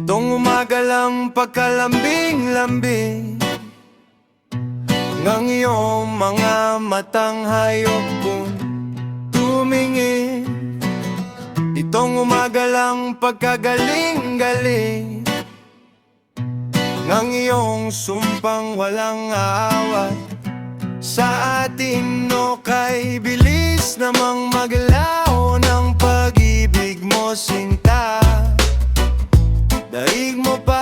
Itong umaga lang pagkalambing-lambing ng iyong mga matang hayop kong tumingin. Itong umaga lang pagkagaling-galing ng iyong sumpang walang aawat sa atin, o kay bilis namang maglaho ng pag-ibig mo, sinta. Daig mo pa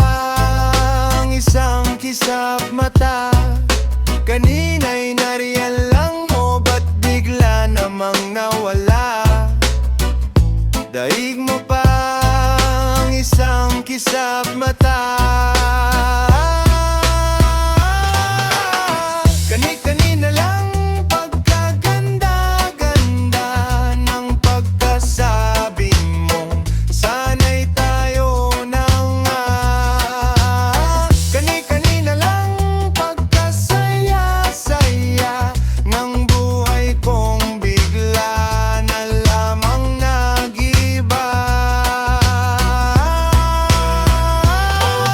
ang isang kisap mata. Kanina'y nariyan lang mo, ba't bigla namang nawala? Daig mo pa ang isang kisap mata. Kani-kanina lang pagkaganda-ganda ng pagkasabi mo, sana'y tayo na nga. Kani-kanina lang pagkasaya-saya ng buhay kong bigla na lamang nag-iba.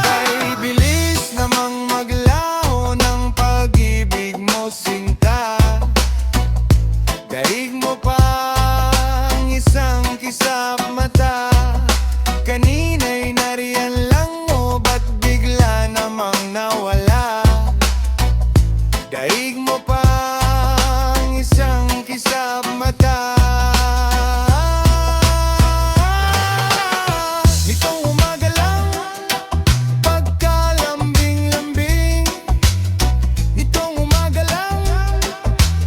Kay bilis namang maglaho ng pag-ibig mo, sinta. Daig mo pa ang isang kisap mata. Kanina'y nariyan lang mo, ba't bigla namang nawala? Daig mo pa ang isang kisap mata. Nitong umaga lang pagkalambing-lambing, nitong umaga lang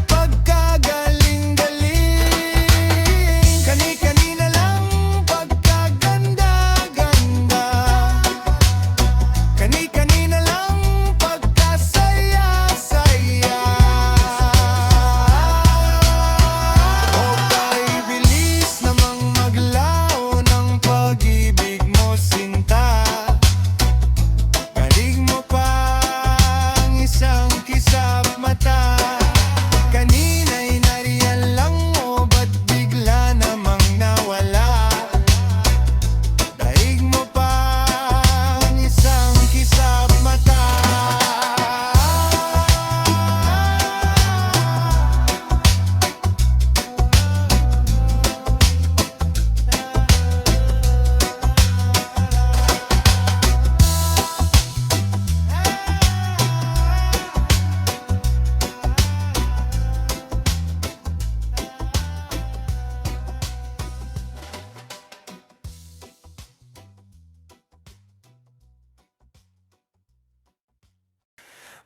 pagkagaling-galing, kani-kanina lang pagkaganda-ganda, kani-kanina lang pagkasaya-saya. O kay bilis namang maglaho ng pag-ibig mo, sinta. Daig mo pa ang isang kisap mata. Kanina'y nariyan lang mo, ba't bigla namang nawala? Daig mo pa ang isang kisap mata.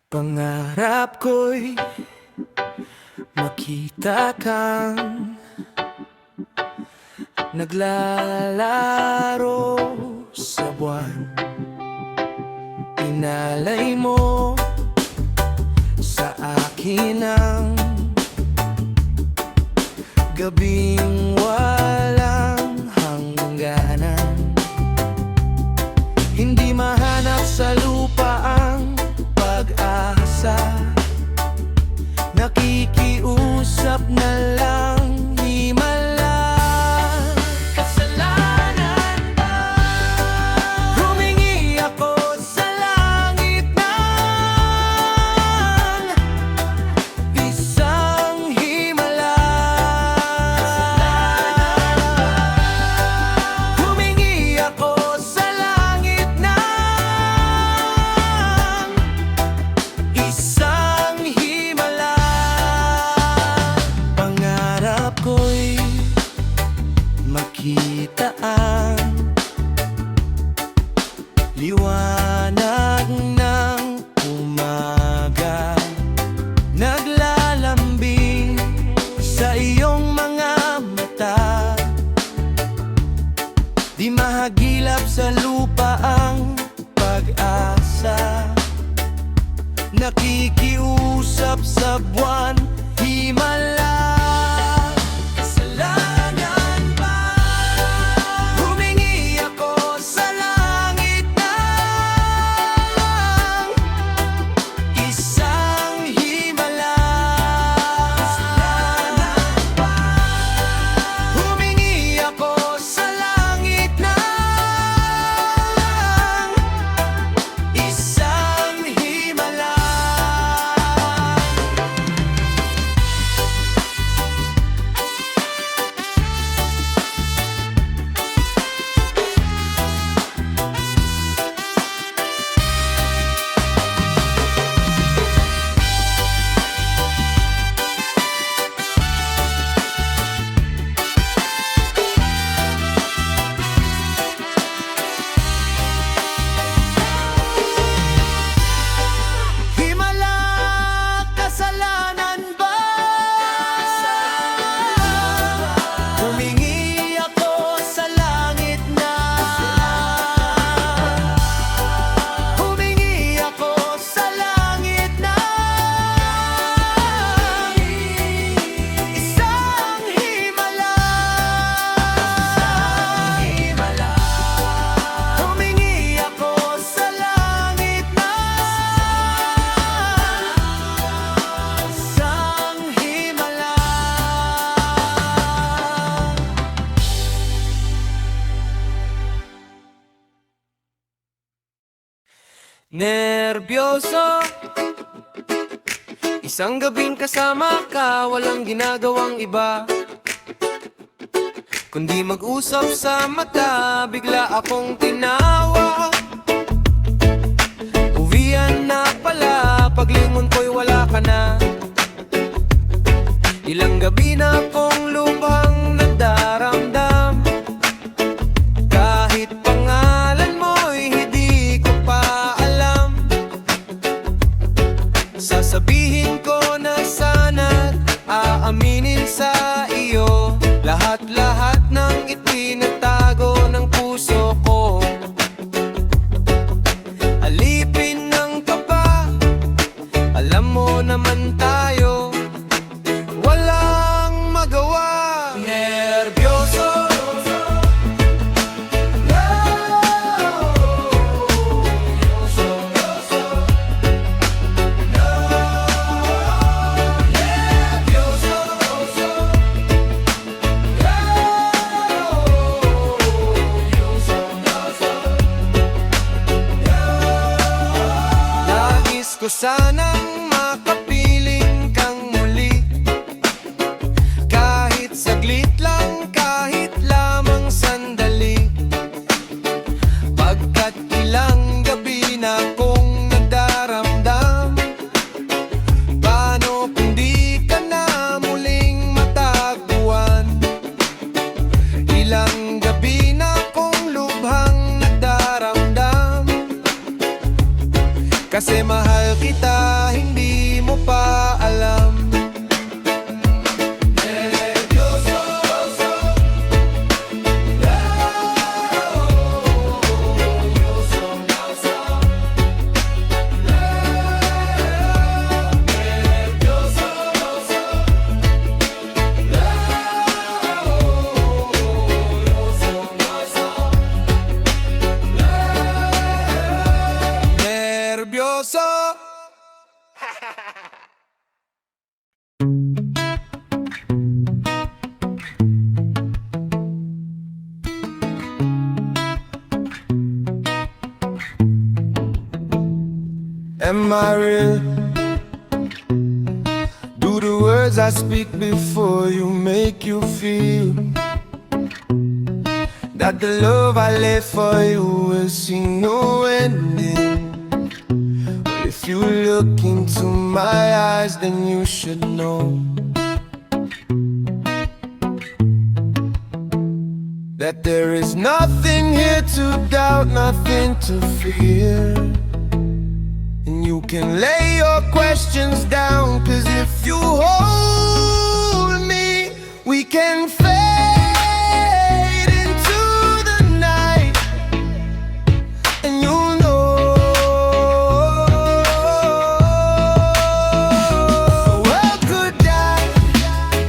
Pangarap ko'y makita kang naglalaro sa buwan. Inalay mo sa akin ang gabing walang hangganan. Hindi mahanap sa lupa ang pag-asa, nakikiusap na lang himala. Kasalanan ba? Humingi ako sa langit ng isang himala. Kasalanan ba? Humingi ako sa langit ng isang himala. Pangarap ko'y makita ang liwanag ng umaga, naglalambing sa iyong mga mata. Di mahagilap sa lupa ang pag-asa, nakikiusap sa buwan, himala. Kasalanan ba? Humingi ako sa langit ng isang himala. Kasalanan ba? Humingi ako sa langit ng Nerbyoso, isang gabing kasama ka, walang ginagawang iba kundi mag-usap sa mata. Bigla akong tinawa, uwian na pala, paglingon ko'y wala ka na. Ilang gabi na akong lubhang nagdaramdam, kahit pangalan mo'y hindi ko pa alam. Sasabihin ko na sana't aaminin sa iyo lahat-lahat ng itinatago ng puso ko. Alipin ng kaba, alam mo naman tayo walang magawa. Nerbyoso, nais ko sanang makapiling kang muli, kahit saglit lang, kahit lamang sandali. Pagkat ilang gabi na kong nagdaramdam, paano kung di ka na muling matagpuan? Ilang gabi na kong lubhang nagdaramdam, kasi mahal kita, hindi mo pa alam. Nerbyoso. Am I real? Do the words I speak before you make you feel that the love I left for you will see no ending? Well, if you look into my eyes, then you should know that there is nothing here to doubt, nothing to fear. And you can lay your questions down, 'cause if you hold me, we can fade into the night. And you'll know the world could die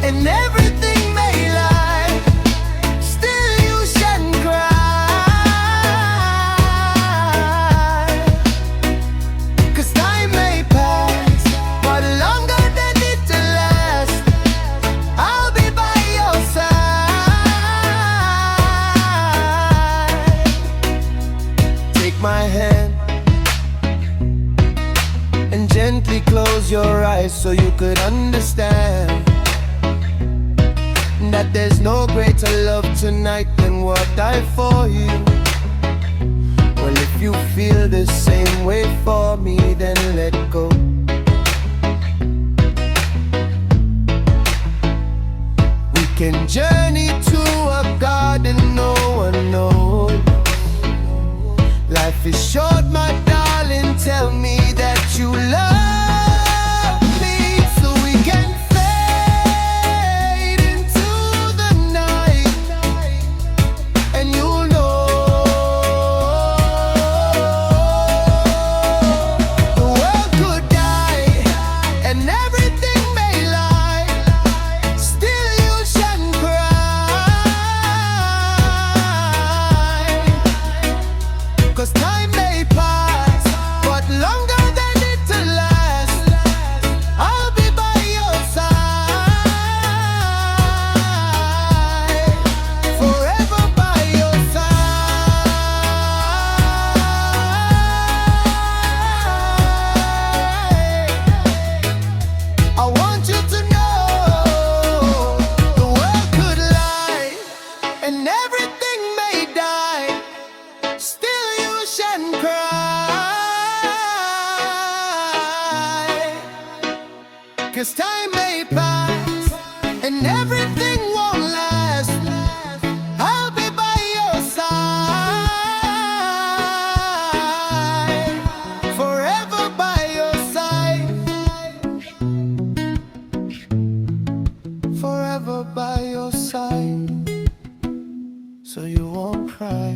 and everything may lie, still you shouldn't cry. 'Cause time may pass, but longer than it to last, I'll be by your side. Take my hand and gently close your eyes so you could understand that there's no greater love tonight than what I for you. Well, if you feel the same way for me, then let go. We can journey to a garden no one knows. Life is short, my darling, tell me that you love me, so we can fade into the night. And you'll know the world 'cause time may pass and everything won't last. I'll be by your side, forever by your side, forever by your side, so you won't cry.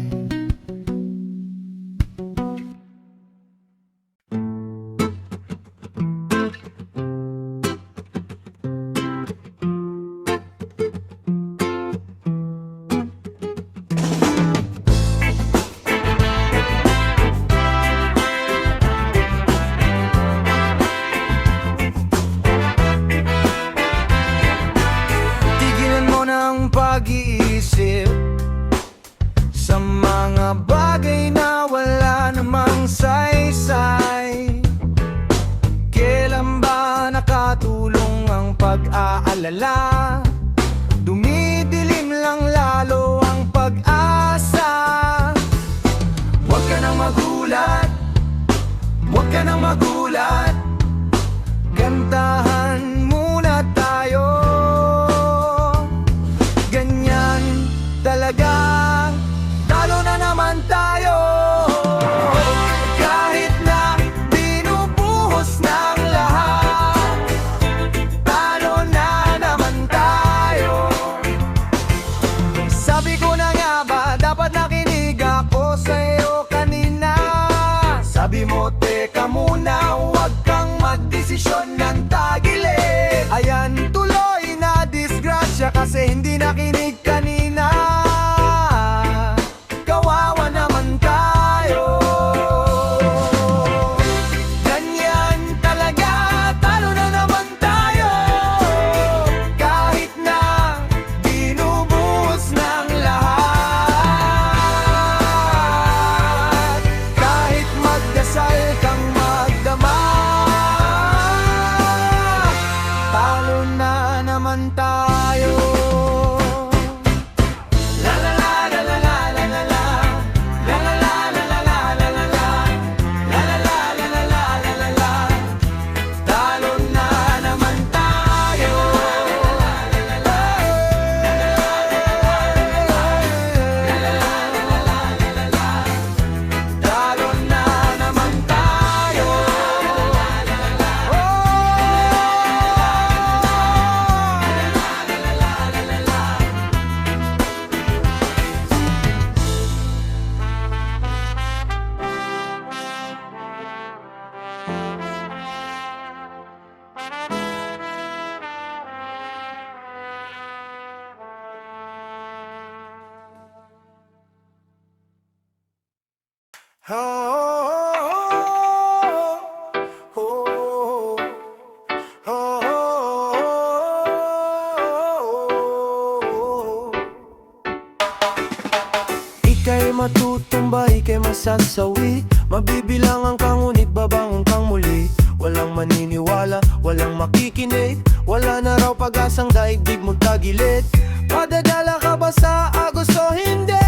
Tigilan mo ng pag-iisip sa mga bagay na wala namang saysay. Kailan ba nakatulong ang pag-aalala? Dumidilim lang lalo ang pag-asa. Huwag ka nang magulat, huwag ka nang magulat. Gantahan muna tayo. Ganyan talaga, talo na naman tayo. Kahit na binubuhos ng lahat, talo na naman tayo. Sabi ko na nga ba, dapat nakinig ako sa'yo kanina. Sabi mo, teka muna, huwag kang magdesisyon ng tagilid. Ayan, tuloy na disgrasya kasi hindi nakinig kanina. Kawawa naman tayo. Ganyan talaga, talo na naman tayo. Kahit na binubuhos ng lahat, kahit magdasal kang magdama, talo na naman tayo. La la la la la la la la la. La la la la la la la la la. La la la la la la la la la. Talo na naman tayo. Talo na naman tayo. Ika'y matutumba, ika'y masasawi. Mabibilangan kang ngunit babangon kang muli. Walang maniniwala, walang makikinig. Wala na raw pag-asang daigdig mo tagilid. Padadala ka ba sa agos o hindi?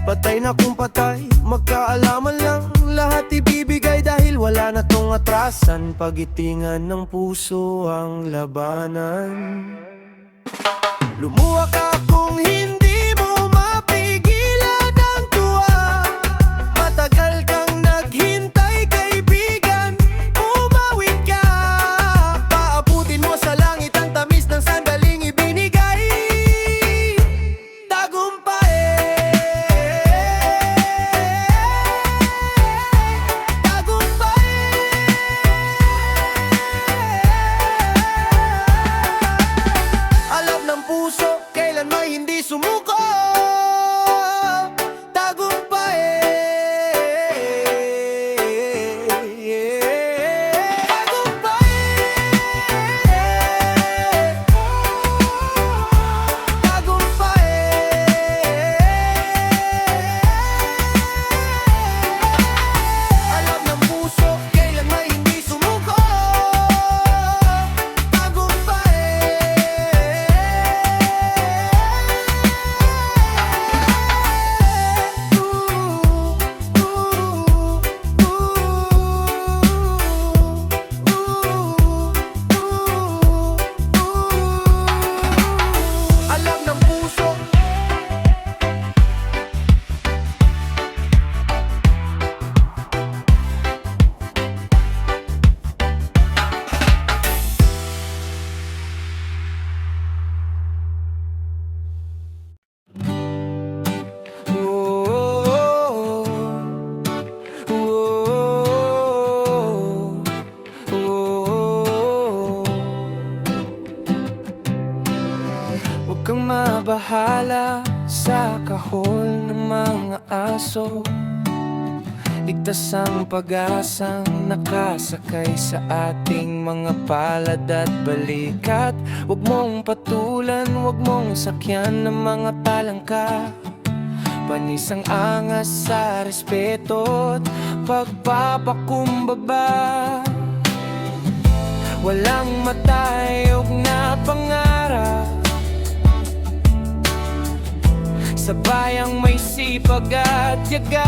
Patay na kung patay, magkaalaman lang. Lahat ibibigay dahil wala na tong atrasan. Pagitingan ng puso ang labanan. Lumuha ka kung hindi mo mapigilan ang tuwa. Matagal kang naghintay, kaibigan, umawit ka. Paabutin mo sa langit ang tamis ng sandaling ibinigay. Tagumpay, tagumpay. Alam ng puso, kailan may hindi sumusunod. bahala sa kahon ng mga aso. Ligtas ang pag-asang nakasakay sa ating mga palad at balikat. Huwag mong patulan, huwag mong sakyan ng mga talangka. Panisang angas sa respeto at pagpapakumbaba. Walang matayog na pangarap sa bayang may sipag at tiyaga.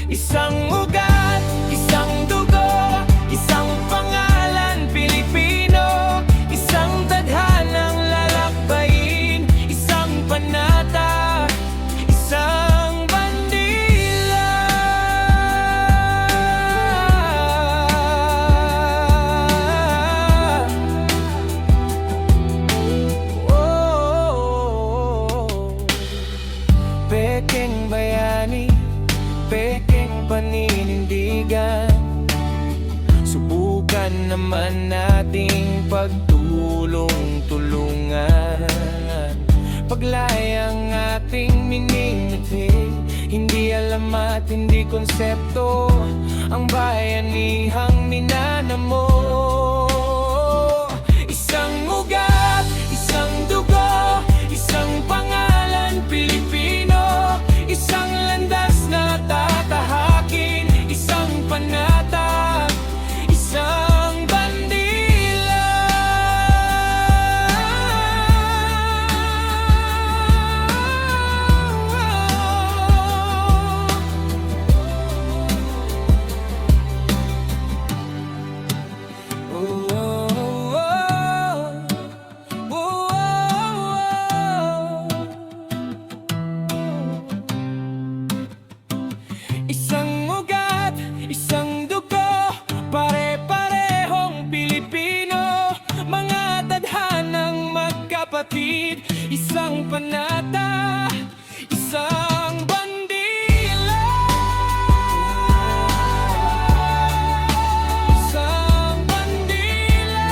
Isang ugat, isang dugo, isang pangalan Pilipino, isang tadhanang lalakbayin, isang panata, isang bandila. Pekeng bayani, pekeng paninindigan. Subukan naman nating pagtulong-tulungan. Paglayang ating minimitin, hindi alam at hindi konsepto ang bayanihang minanamo. Isang ugat, isang dugo, isang pangalan Pilipino, isang landas na tatahakin, isang panata, isang bandila. Oh, oh, oh, oh, isang ugat, isang dugo, pare-parehong Pilipino, mga tadhanang magkapatid, isang panata, isang bandila. Isang bandila.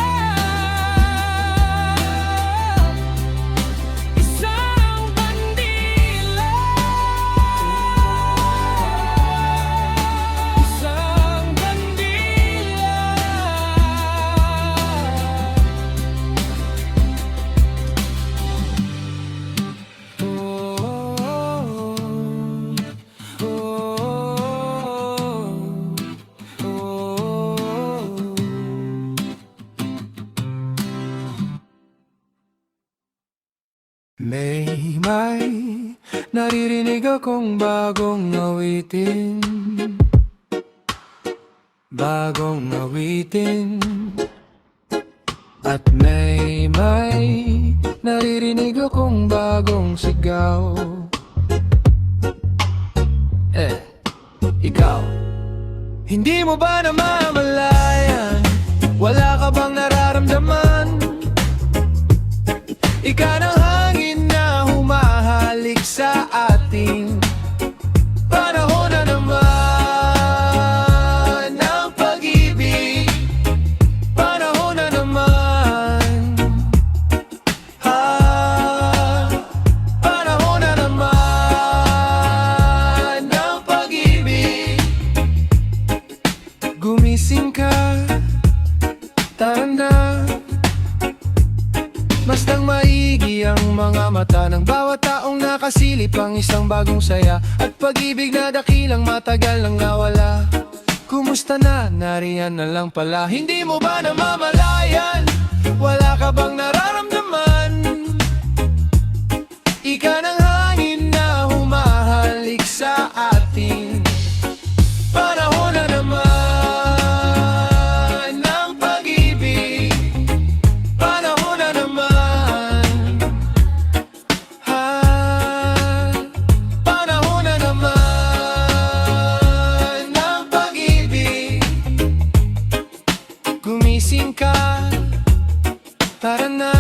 Isang bandila. Isang bandila. May naririnig akong bagong awitin, bagong awitin. At may naririnig akong bagong sigaw. Ikaw, hindi mo ba namamalayan? Wala ka bang nararamdaman? Ika ng hangin na humahalik sa ating panahon na naman ng pag-ibig. Panahon na naman, panahon na naman ng pag-ibig. Gumising ka, tara na. Bastang maigi ang mga mata ng bawat taong nakasilip ang isang bagong saya at pag-ibig na dakilang matagal nang nawala. Kumusta na? Nariyan na lang pala. Hindi mo ba namamalayan? Wala ka bang nararamdaman? Ika ng hangin na humahalik sa ating panahon na naman ng pag-ibig. Panahon na naman, panahon na naman ng pag-ibig. Gumising ka, tara na.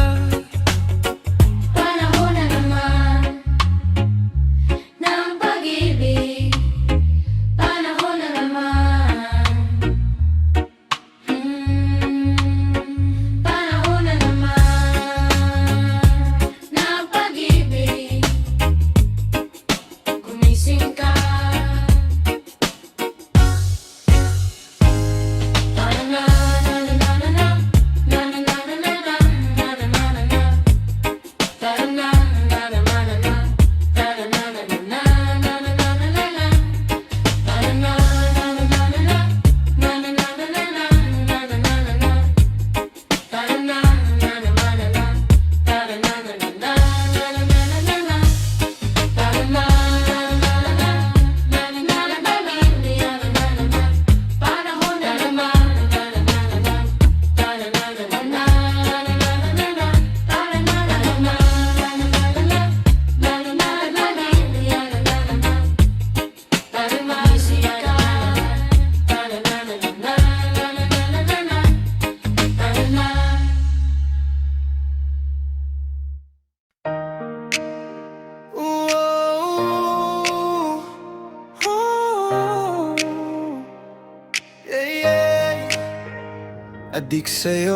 Adik sa'yo,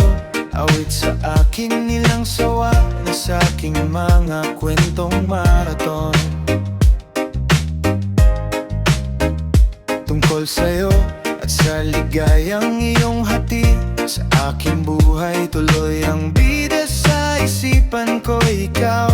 awit sa akin nilang sawa na sa aking mga kwentong marathon. Tungkol sa'yo at sa ligayang iyong hatid sa aking buhay, tuloy ang bida sa isipan ko ikaw.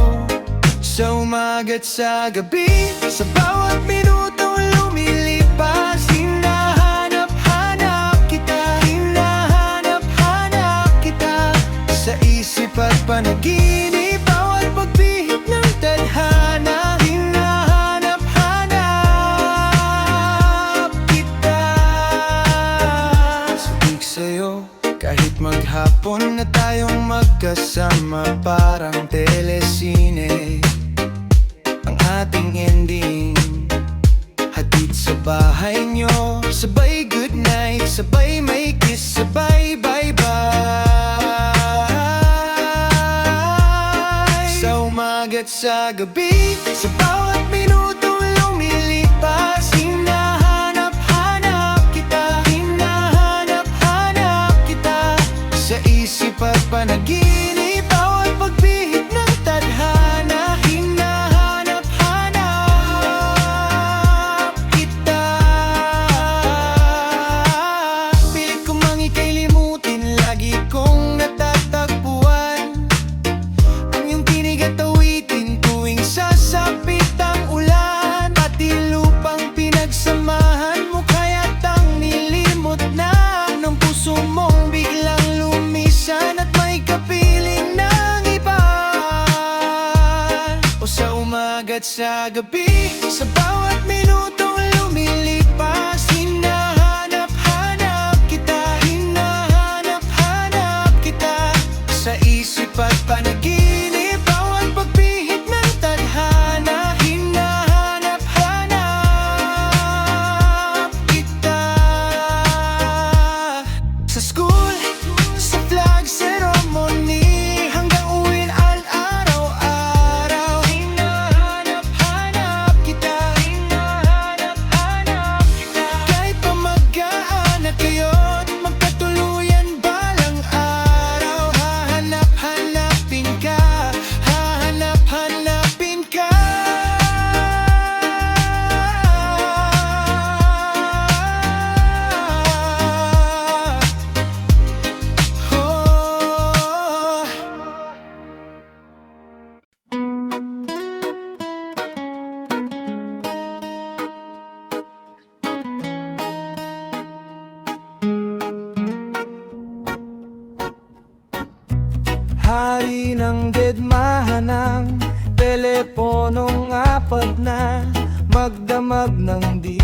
Sa umaga't sa gabi, sa bawat minutong lumilipas, hinahanap-hanap kita, hinahanap-hanap kita. Sa isip at panaginip, bawat pagbihit ng tadhana, hinahanap-hanap kita. Sabik sa'yo, kahit maghapon na tayong magkasama, parang telesine ang ating ending. Hatid sa bahay nyo, sabay good night, sabay may kiss, sabay bye-bye. Sa umaga't sa gabi, sa bawat minutong lumilipas, hinahanap-hanap kita, hinahanap-hanap kita. Sa isip at panaginip, bawat pagbihit ng tadhana, hinahanap-hanap kita. Pilit ko mang ika'y limutin, lagi kong natatagpuan ang iyong tinig at awitin tuwing sasapit ang ulan. Pati lupang pinagsamahan mo, kaya't ang nilimot na ng puso mong biglang lumisan at may kapiling ng iba. O sa umaga't sa gabi, sa bawat minutong lumilipas, hinahanap-hanap kita, hinahanap-hanap kita. Sa isip at panaginip, bawat pagbihit ng tadhana, hinahanap-hanap kita. Sa school, sa flag ceremony, hanggang uwin ang araw-araw, hinahanap-hanap kita, hinahanap-hanap kita. Kahit pa mag-aanak kayo't magkatuluyan balang araw, hahanap-hanapin ka, hahanap-hanapin ka. Oh. Hari ng gedmahan ng teleponong apat na magdamag ng di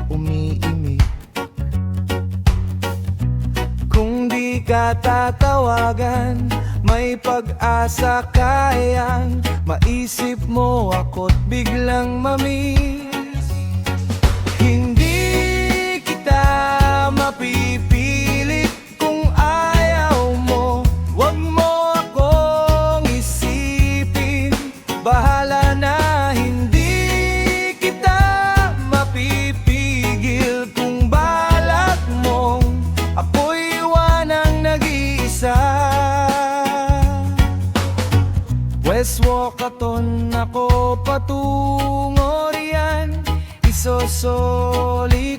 umiimik. Kung di ka tatawagan, may pag-asa kayang maisip mo ako't biglang mamiss. Hindi kita mapipilit kung ayaw mo, wag mo akong isipin. Bahala na, hindi kita mapipigil kung balak mong ako'y iwanang nag-iisa. West Walkaton ako patungo riyan, isosoli